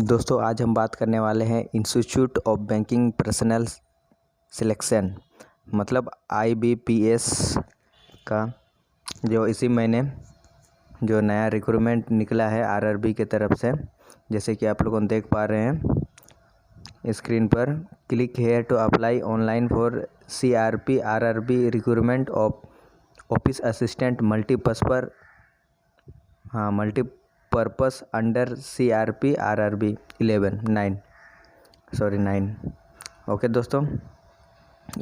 दोस्तों आज हम बात करने वाले हैं institute of banking personal selection मतलब IBPS का जो इसी महीने जो नया रिक्रूटमेंट निकला है RRB की तरफ से। जैसे कि आप लोग देख पा रहे हैं स्क्रीन पर, click here to apply online for CRP RRB recruitment of office assistant multipurpose under CRP RRB 9। Okay दोस्तों,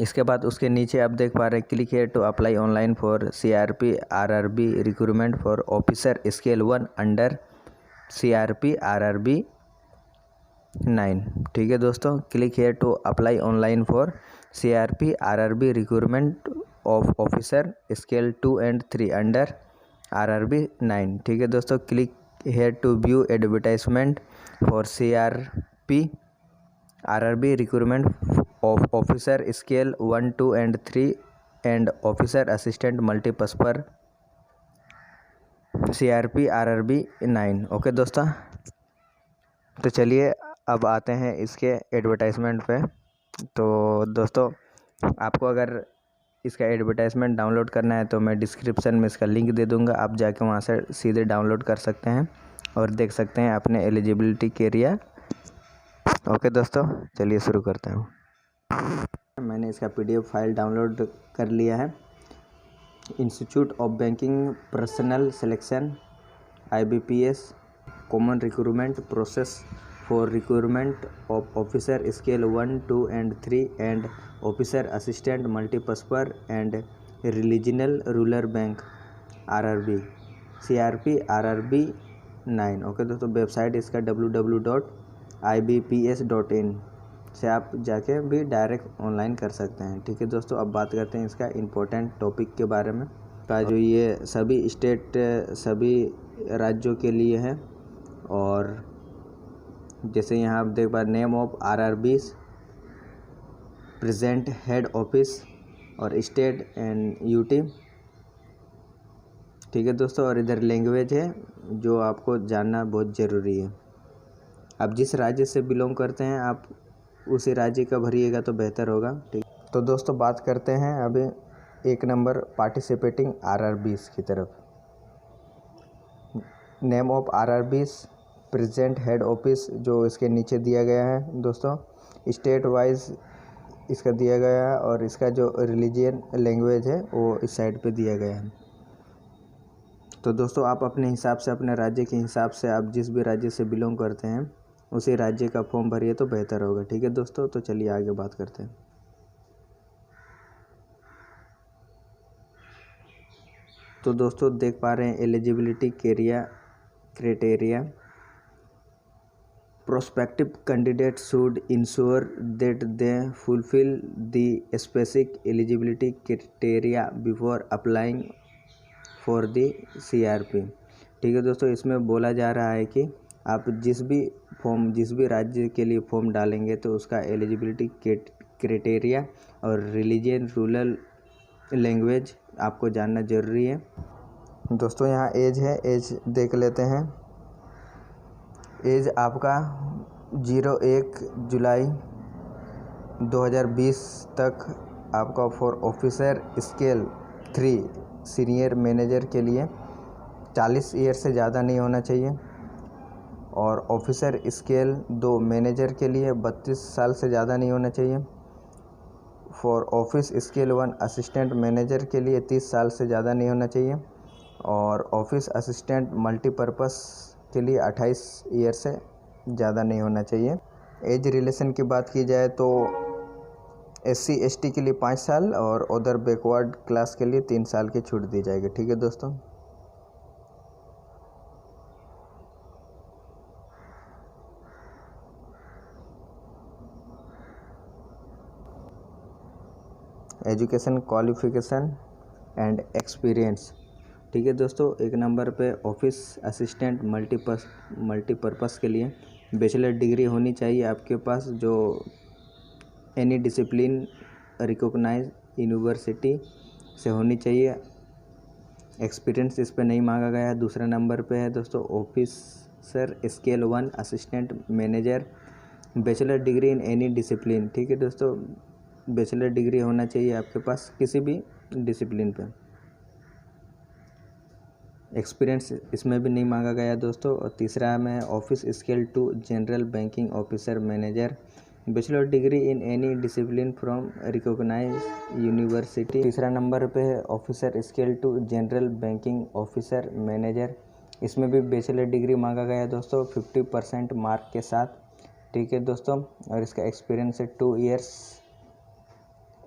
इसके बाद उसके नीचे आप देख पा रहे हैं click here to apply online for CRP RRB recruitment for officer scale 1 under CRP RRB 9। ठीक है दोस्तों, click here to apply online for CRP RRB recruitment of officer scale 2 and 3 under RRB 9। ठीक है दोस्तों, click here to view advertisement for CRP RRB recruitment of officer scale 1, 2 and 3 and officer assistant multipurpose CRP RRB 9। Okay दोस्तों, तो चलिए अब आते हैं इसके एडवर्टाइजमेंट पे। तो दोस्तों आपको अगर इसका एडवर्टाइजमेंट डाउनलोड करना है तो मैं डिस्क्रिप्शन में इसका लिंक दे दूंगा, आप जाके वहाँ से सीधे डाउनलोड कर सकते हैं और देख सकते हैं अपने एलिजिबिलिटी क्राइटेरिया। ओके दोस्तों, चलिए शुरू करते हैं। मैंने इसका PDF फाइल डाउनलोड कर लिया है। Institute of banking personal selection IBPS common recruitment process for recruitment of officer scale 1, 2 and 3 and officer assistant multipurpose and regional rural bank RRB CRP RRB 9। Okay दोस्तों, वेबसाइट इसका www.ibps.in से आप जाके भी direct online कर सकते हैं। ठीक है दोस्तों, अब बात करते हैं इसका इम्पोर्टेंट टॉपिक के बारे में का जो ये सभी राज्यों के लिए है। और जैसे यहाँ आप देख पा name of RRBs, present head office और स्टेट एंड UT। ठीक है दोस्तों, और इधर लैंग्वेज है जो आपको जानना बहुत ज़रूरी है। आप जिस राज्य से बिलोंग करते हैं आप उसी राज्य का भरिएगा तो बेहतर होगा। ठीक, तो दोस्तों बात करते हैं अभी 1 नंबर पार्टिसिपेटिंग RRBs की तरफ। Name of RRBs, present head office जो इसके नीचे दिया गया है दोस्तों, स्टेट वाइज इसका दिया गया है और इसका जो रिलीजियन लैंग्वेज है वो इस साइड पे दिया गया है। तो दोस्तों आप अपने हिसाब से, अपने राज्य के हिसाब से, आप जिस भी राज्य से बिलोंग करते हैं उसी राज्य का फॉर्म भरिए तो बेहतर होगा। ठीक है दोस्तों, तो चलिए आगे बात करते हैं। तो दोस्तों देख पा रहे हैं eligibility criteria. Prospective candidate should ensure that they fulfil the specific eligibility criteria before applying for the CRP। ठीक है दोस्तों, इसमें बोला जा रहा है कि आप जिस भी राज्य के लिए फॉर्म डालेंगे तो उसका एलिजिबिलिटी क्राइटेरिया और रिलीजियन रूरल लैंग्वेज आपको जानना ज़रूरी है। दोस्तों यहाँ एज है, एज देख लेते हैं। एज आपका 01 जुलाई 2020 तक आपका for officer scale 3 senior manager के लिए 40 ईयर से ज़्यादा नहीं होना चाहिए और ऑफिसर स्केल 2 मैनेजर के लिए 32 साल से ज़्यादा नहीं होना चाहिए। For office scale 1 assistant manager के लिए 30 साल से ज़्यादा नहीं होना चाहिए और ऑफिस असिस्टेंट मल्टीपर्पस के लिए 28 ईयर से ज़्यादा नहीं होना चाहिए। एज रिलेशन की बात की जाए तो SC ST के लिए 5 साल और अदर बैकवर्ड क्लास के लिए 3 साल की छूट दी जाएगी। ठीक है दोस्तों, एजुकेशन क्वालिफिकेशन एंड एक्सपीरियंस। ठीक है दोस्तों, 1 नंबर पे ऑफिस असिस्टेंट मल्टीपर्पस के लिए बैचलर डिग्री होनी चाहिए आपके पास जो एनी डिसिप्लिन रिकॉग्नाइज यूनिवर्सिटी से होनी चाहिए। एक्सपीरियंस इस पे नहीं मांगा गया है। दूसरे नंबर पे है दोस्तों office officer scale 1 assistant manager, bachelor degree in any discipline. ठीक है दोस्तों, बैचलर डिग्री होना चाहिए आपके पास किसी भी डिसिप्लिन पे। एक्सपीरियंस इसमें भी नहीं मांगा गया दोस्तों। और तीसरा में office scale 2 general banking officer manager, bachelor degree in any discipline from recognised university. तीसरा नंबर पे है officer scale 2 general banking officer manager, इसमें भी बैचलर डिग्री मांगा गया है दोस्तों 50% मार्क के साथ। ठीक है दोस्तों, और इसका एक्सपीरियंस है 2 years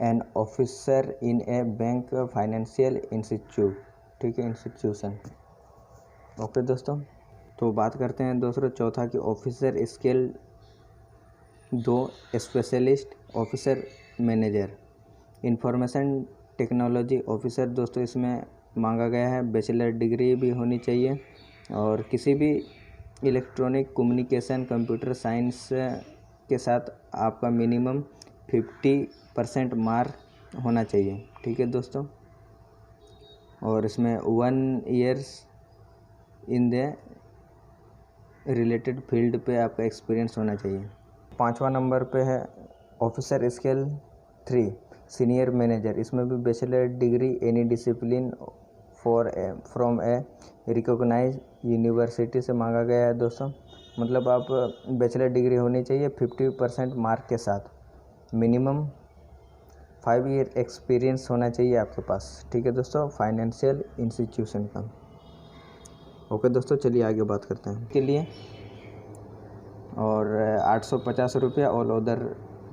an officer in A bank financial institute. ठीक है, इंस्टीट्यूशन। ओके दोस्तों, तो बात करते हैं दोस्तों चौथा कि officer scale 2 specialist officer manager, information technology officer. दोस्तों इसमें मांगा गया है बैचलर डिग्री भी होनी चाहिए और किसी भी इलेक्ट्रॉनिक कम्युनिकेशन कंप्यूटर साइंस के साथ आपका मिनिमम 50% मार्क होना चाहिए। ठीक है दोस्तों, और इसमें 1 years in the related field पे आपका एक्सपीरियंस होना चाहिए। पांचवा नंबर पे है ऑफिसर स्केल 3 सीनियर मैनेजर, इसमें भी bachelor degree any discipline from a recognise university से मांगा गया है दोस्तों। मतलब आप बैचलर डिग्री होनी चाहिए 50% मार्क के साथ, मिनिमम 5 ईयर एक्सपीरियंस होना चाहिए आपके पास। ठीक है दोस्तों, फाइनेंशियल इंस्टीट्यूशन का। ओके दोस्तों, चलिए आगे बात करते हैं के लिए। और 850 रुपया ऑल अदर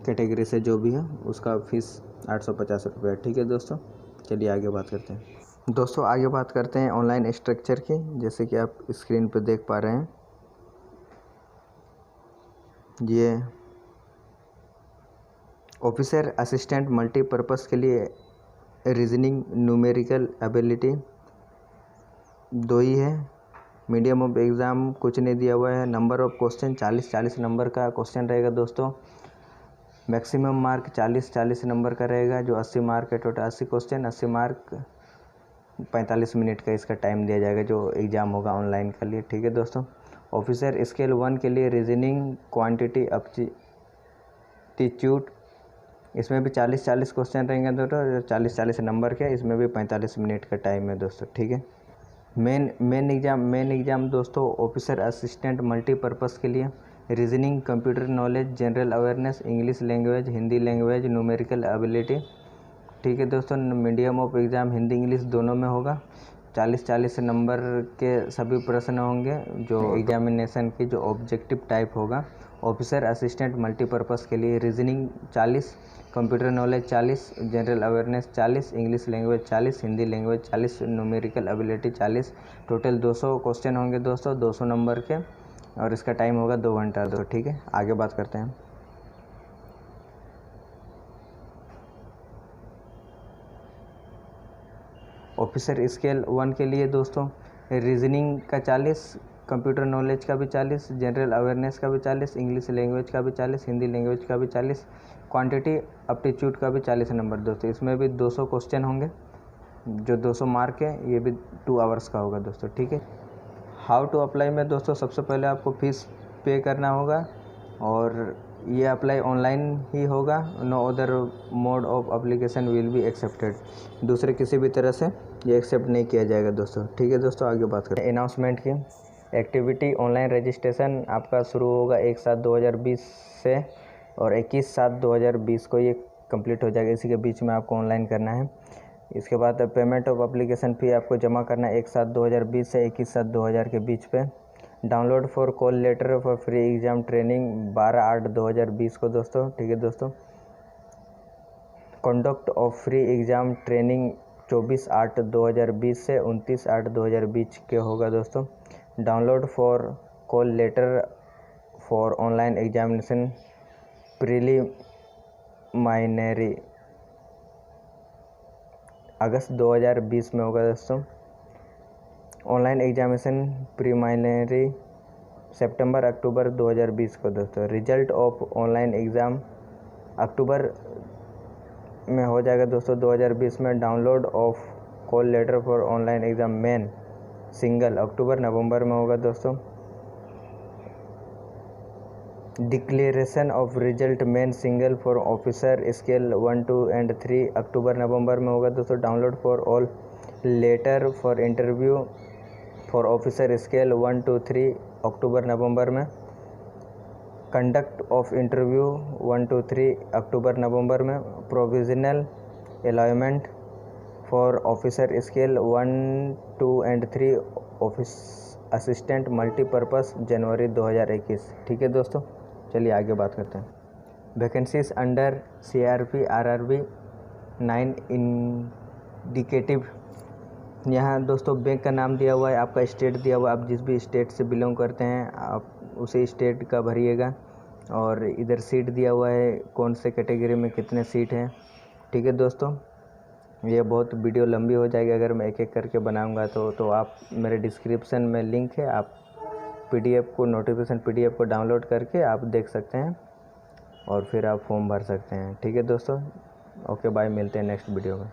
कैटेगरी से जो भी है उसका फ़ीस 850 रुपया। ठीक है दोस्तों, चलिए आगे बात करते हैं। दोस्तों आगे बात करते हैं ऑनलाइन स्ट्रक्चर की, जैसे कि आप स्क्रीन पर देख पा रहे हैं। ये ऑफिसर असिस्टेंट मल्टीपर्पज़ के लिए रीजनिंग न्यूमेरिकल एबिलिटी 2 ही है। मीडियम ऑफ एग्ज़ाम कुछ नहीं दिया हुआ है। नंबर ऑफ क्वेश्चन 40 नंबर का क्वेश्चन रहेगा दोस्तों। मैक्सिमम मार्क 40 नंबर का रहेगा, जो 80 मार्क है। टोटल 80 क्वेश्चन, 80 मार्क, 45 मिनट का इसका टाइम दिया जाएगा जो एग्ज़ाम होगा ऑनलाइन के लिए। ठीक है दोस्तों, ऑफिसर स्केल 1 के लिए रीजनिंग क्वांटिटी एप्टीट्यूड, इसमें भी 40 क्वेश्चन रहेंगे दोस्तों, 40 नंबर के। इसमें भी 45 मिनट का टाइम है दोस्तों। ठीक है, मेन एग्ज़ाम दोस्तों ऑफिसर असिस्टेंट मल्टीपर्पज़ के लिए reasoning, computer knowledge, general awareness, English language, Hindi language, numerical ability. ठीक है दोस्तों, medium of exam Hindi English दोनों में होगा। 40 नंबर के सभी प्रश्न होंगे, जो एग्जामिनेशन की जो ऑब्जेक्टिव टाइप होगा। ऑफिसर असिस्टेंट मल्टीपर्पज़ के लिए reasoning 40, computer knowledge 40, general awareness 40, English language 40, Hindi language 40, numerical ability 40। Total 200 question होंगे दोस्तों, 200 नंबर के, और इसका टाइम होगा 2 घंटा। तो ठीक है, आगे बात करते हैं। ऑफिसर स्केल 1 के लिए दोस्तों रीजनिंग का 40, कंप्यूटर नॉलेज का भी 40, जनरल अवेयरनेस का भी 40, इंग्लिश लैंग्वेज का भी 40, हिंदी लैंग्वेज का भी 40, क्वांटिटी एप्टीट्यूड का भी 40 नंबर दोस्तों। इसमें भी 200 क्वेश्चन होंगे, जो 200 मार्क है। ये भी 2 आवर्स का होगा दोस्तों। ठीक है, हाउ टू अप्लाई में दोस्तों सबसे पहले आपको फ़ीस पे करना होगा, और ये अप्लाई ऑनलाइन ही होगा। No other mode of application will be accepted, दूसरे किसी भी तरह से ये एक्सेप्ट नहीं किया जाएगा दोस्तों। ठीक है दोस्तों, आगे बात करें अनाउंसमेंट की। एक्टिविटी ऑनलाइन रजिस्ट्रेशन आपका शुरू होगा 1/7/2020 से, और 21/7/2020 को ये कंप्लीट हो जाएगा। इसी के बीच में आपको ऑनलाइन करना है। इसके बाद पेमेंट ऑफ एप्लीकेशन फ़ी आपको जमा करना है 1/7/2020 से 21/7/2000 के बीच पे। Download for call letter for free exam training 12/8/2020 को दोस्तों। ठीक है दोस्तों, conduct of free exam training 24/8/2020 से 29/8/2020 के होगा दोस्तों। Download for call letter for online examination preliminary अगस्त 2020 में होगा दोस्तों। ऑनलाइन एग्जामिनेशन प्रीलिमिनरी सितंबर-अक्टूबर 2020 को दोस्तों। रिजल्ट ऑफ ऑनलाइन एग्ज़ाम अक्टूबर में हो जाएगा दोस्तों 2020 में। Download of call letter for online exam main single अक्टूबर-नवंबर में होगा दोस्तों। Declaration of result main single for officer scale 1, 2 and 3 अक्टूबर नवंबर में होगा दोस्तों। Download for call letter for interview for officer scale 1, 2, 3 अक्टूबर नवंबर में। कंडक्ट ऑफ इंटरव्यू 1, 2, 3 अक्टूबर नवंबर में। Provisional alignment for officer scale 1, 2 and 3 office assistant multipurpose जनवरी 2021। ठीक है दोस्तों, चलिए आगे बात करते हैं। Vacancies under CRP RRB 9 indicative. यहाँ दोस्तों बैंक का नाम दिया हुआ है, आपका स्टेट दिया हुआ है, आप जिस भी स्टेट से बिलोंग करते हैं आप उसी स्टेट का भरिएगा। और इधर सीट दिया हुआ है, कौन से कैटेगरी में कितने सीट हैं। ठीक है दोस्तों, ये बहुत वीडियो लंबी हो जाएगी अगर मैं एक एक करके बनाऊंगा तो आप मेरे डिस्क्रिप्शन में लिंक है, आप PDF को नोटिफिकेशन PDF को डाउनलोड करके आप देख सकते हैं और फिर आप फॉर्म भर सकते हैं। ठीक है दोस्तों, ओके बाय, मिलते हैं नेक्स्ट वीडियो में।